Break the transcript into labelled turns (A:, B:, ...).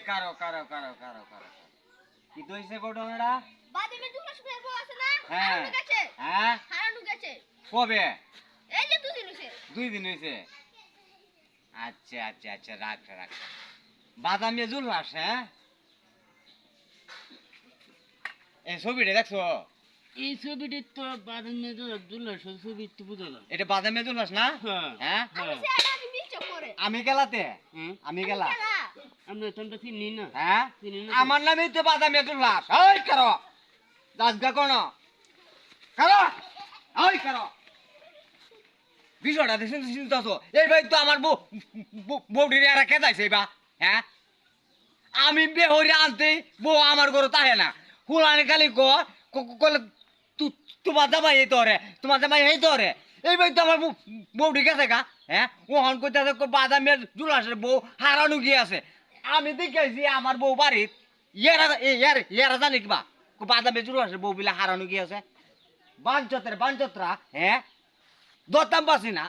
A: কারো কারো কারো কারো কারো কি দইছে ঘটনাটা?
B: বাদামে জুলাস মেয়ের বউ আছে না?
A: হ্যাঁ।
B: হারানো গেছে।
A: হ্যাঁ
B: হারানো গেছে।
A: কবে?
B: এই যে দুদিন হইছে।
A: 2 দিন হইছে। আচ্ছা আচ্ছা আচ্ছা রাখ রাখ। বাদামে জুলাস হ্যাঁ? এই ছবিটা দেখছো?
C: এই ছবিটি তো বাদামে দুলাস ছবি তো বুঝা যায়।
A: এটা বাদামে জুলাস না?
C: হ্যাঁ।
A: হ্যাঁ
B: আমি সেটা আমি মিথ্যা করে।
A: আমি গেলাতে
C: হ্যাঁ
A: আমি গেলা
B: খেলা।
C: আমরা তোমরা চিনি না।
A: হ্যাঁ
C: চিনি না।
A: আমার নামই তো বাদামে জুলাস। ওই করো দাসগা কোন করো ওই করো বিষয়টা দেখছেন চিন্তা তো এই ভাই তো আমার বউডির এরা কে যাইছে বা হ্যাঁ আমি বেহরি আনতে বউ আমার ঘরে তাহে না হুলানি খালি কলে তোমার জামাই এই তোরে তোমার জামাই এই তোরে এই ভাই তো আমার বউডি গেছে গা হ্যাঁ ও হন কইতাছে বাদামের জুলাসের বউ হারানো গিয়ে আছে আমি দেখেছি আমার বউ বাড়ির ইয়ারা জানি কিবা বাদামের জুলাসের বউ বিলা হারানো গিয়ে আছে বাঞ্চতের বাঞ্চতরা হ্যাঁ দরদাম পাচ্ছি না